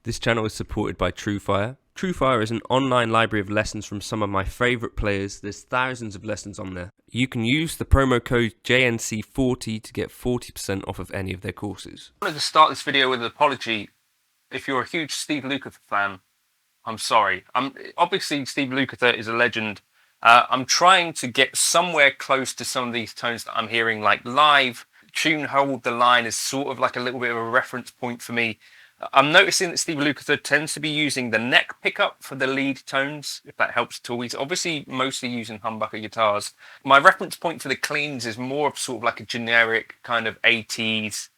This channel is supported by TrueFire. TrueFire is an online library of lessons from some of my favourite players. There's thousands of lessons on there. You can use the promo code JNC40 to get 40% off of any of their courses. I wanted to start this video with an apology. If you're a huge Steve Lukather fan, I'm sorry. Obviously, Steve Lukather is a legend. I'm trying to get somewhere close to some of these tones that I'm hearing like live. Tune Hold the Line is sort of like a little bit of a reference point for me. I'm noticing that Steve Lukather tends to be using the neck pickup for the lead tones, if that helps at all. He's obviously mostly using humbucker guitars. My reference point for the cleans is more of sort of like a generic kind of 80s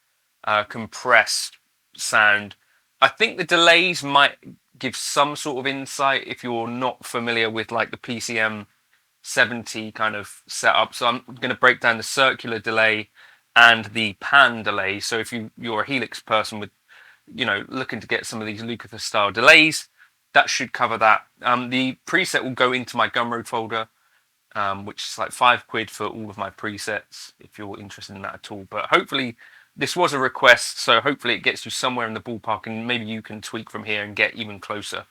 compressed sound. I think the delays might give some sort of insight if you're not familiar with like the PCM 70 kind of setup. So I'm going to break down the circular delay and the pan delay. So if you're a Helix person with, looking to get some of these Lukather style delays, that should cover that. The preset will go into my Gumroad folder, which is like £5 for all of my presets if you're interested in that at all. But hopefully this was a request, so hopefully it gets you somewhere in the ballpark and maybe you can tweak from here and get even closer.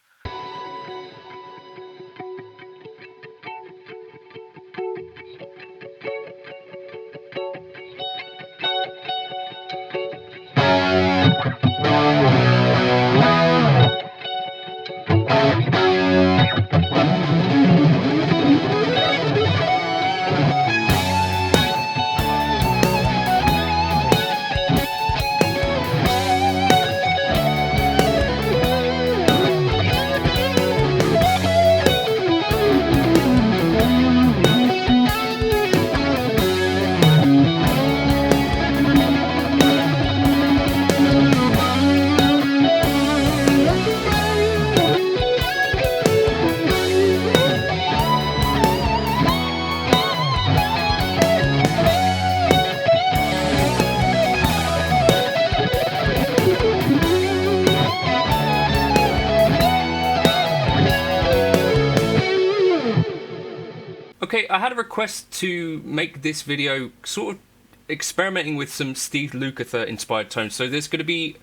Okay, I had a request to make this video sort of experimenting with some Steve Lukather inspired tones. So there's going to be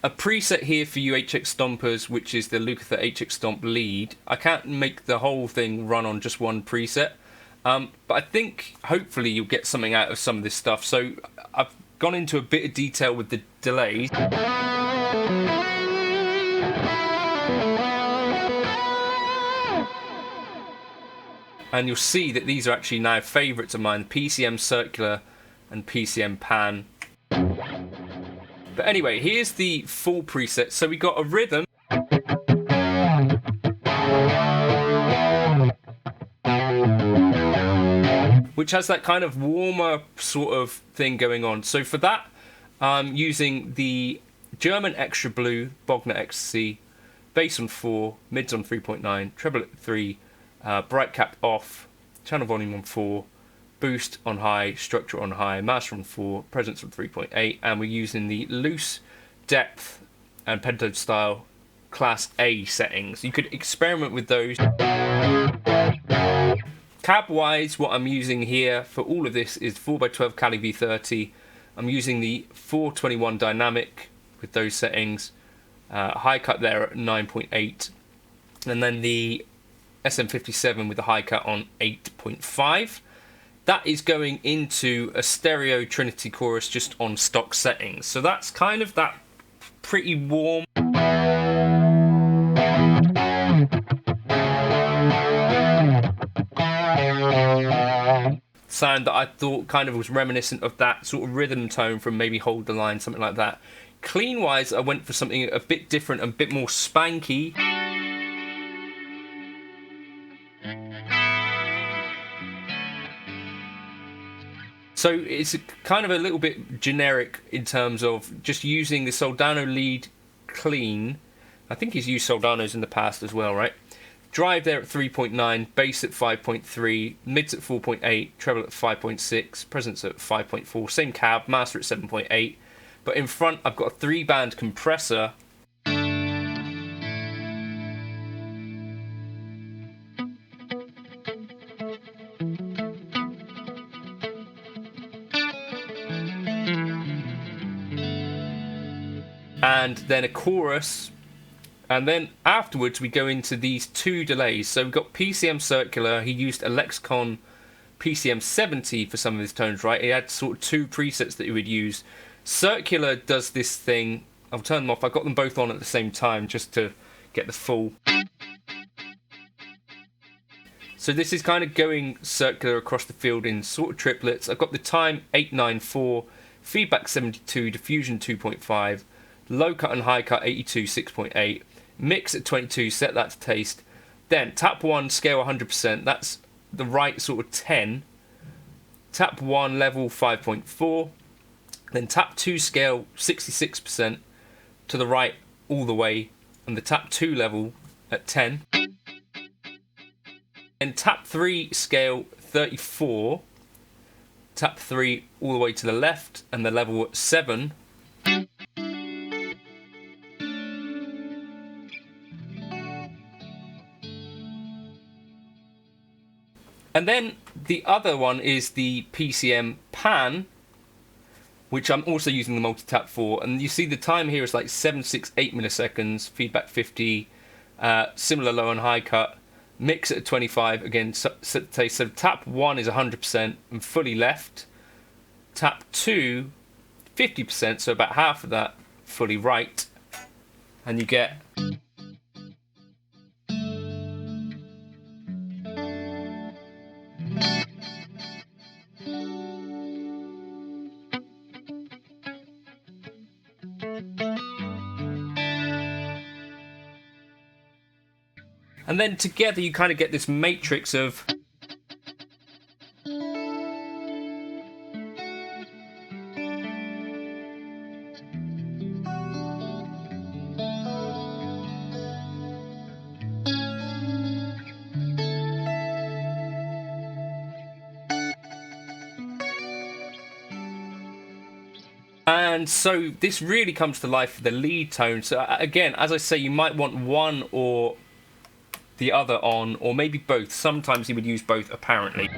a preset here for you HX Stompers, which is the Lukather HX Stomp lead. I can't make the whole thing run on just one preset, but I think hopefully you'll get something out of some of this stuff. So I've gone into a bit of detail with the delays. And you'll see that these are actually now favourites of mine, PCM Circular and PCM Pan. But anyway, here's the full preset. So we got a rhythm, which has that kind of warmer sort of thing going on. So for that, I'm using the German Extra Blue Bogner XC, bass on 4, mids on 3.9, treble at 3, bright cap off, channel volume on 4, boost on high, structure on high, master on 4, presence on 3.8, and we're using the loose, depth, and pentode style class A settings. You could experiment with those. Cab wise, what I'm using here for all of this is 4x12 Cali V30. I'm using the 421 dynamic with those settings, high cut there at 9.8, and then the SM57 with the high cut on 8.5. That is going into a stereo Trinity chorus just on stock settings. So that's kind of that pretty warm sound that I thought kind of was reminiscent of that sort of rhythm tone from maybe Hold the Line, something like that. Clean wise, I went for something a bit different and a bit more spanky. So it's kind of a little bit generic in terms of just using the Soldano lead clean. I think he's used Soldanos in the past as well, right? Drive there at 3.9, bass at 5.3, mids at 4.8, treble at 5.6, presence at 5.4, same cab, master at 7.8. But in front, I've got a 3-band compressor. And then a chorus And then afterwards we go into these two delays. So we've got PCM circular. He used a Lexicon PCM 70 for some of his tones, right? He had sort of two presets that he would use. Circular does this thing. I'll turn them off. I got them both on at the same time just to get the full. So this is kind of going circular across the field in sort of triplets. I've got the time 894, feedback 72, diffusion 2.5, low cut and high cut 82, 6.8, mix at 22, set that to taste. Then tap 1, scale 100%, that's the right sort of 10. Tap 1, level 5.4. Then tap 2, scale 66% to the right all the way, and the tap 2 level at 10. Then tap 3, scale 34, tap 3 all the way to the left, and the level at 7. And then the other one is the PCM pan, which I'm also using the multi-tap for. And you see the time here is like 768 milliseconds, feedback 50, similar low and high cut. Mix at 25, again, so tap 1 is 100% and fully left. Tap 2, 50%, so about half of that fully right. And you get... And then together you kind of get this matrix of... And so this really comes to life for the lead tone. So again, as I say, you might want one or the other on, or maybe both. Sometimes he would use both, apparently.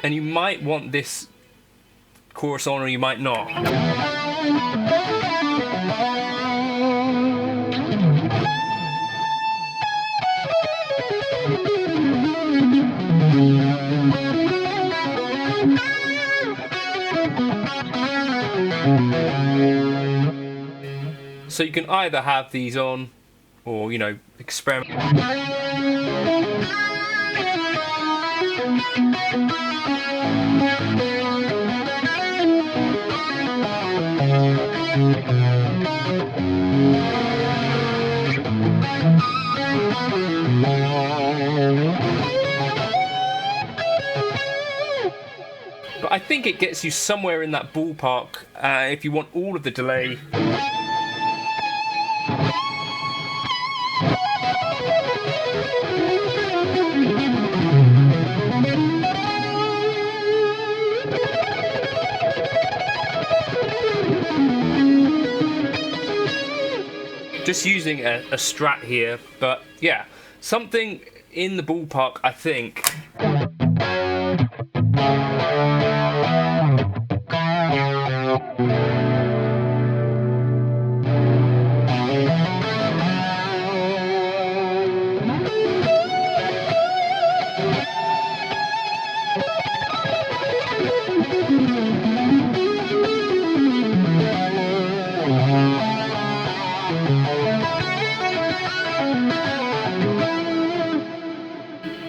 And you might want this chorus on, or you might not. So you can either have these on, or, you know, experiment. But I think it gets you somewhere in that ballpark if you want all of the delay. Just using a Strat here, but yeah, something in the ballpark, I think.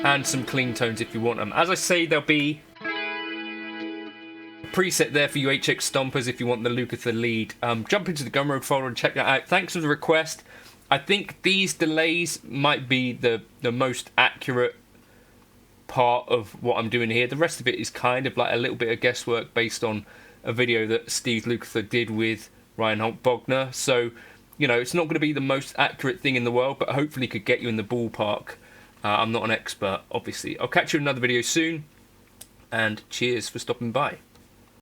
And some clean tones if you want them. As I say, there'll be a preset there for you HX stompers if you want the Lukather lead. Jump into the Gumroad folder and check that out. Thanks for the request. I think these delays might be the most accurate part of what I'm doing here. The rest of it is kind of like a little bit of guesswork based on a video that Steve Lukather did with Reinhold Bogner. So, you know, it's not going to be the most accurate thing in the world, but hopefully could get you in the ballpark. I'm not an expert, obviously. I'll catch you in another video soon, and cheers for stopping by.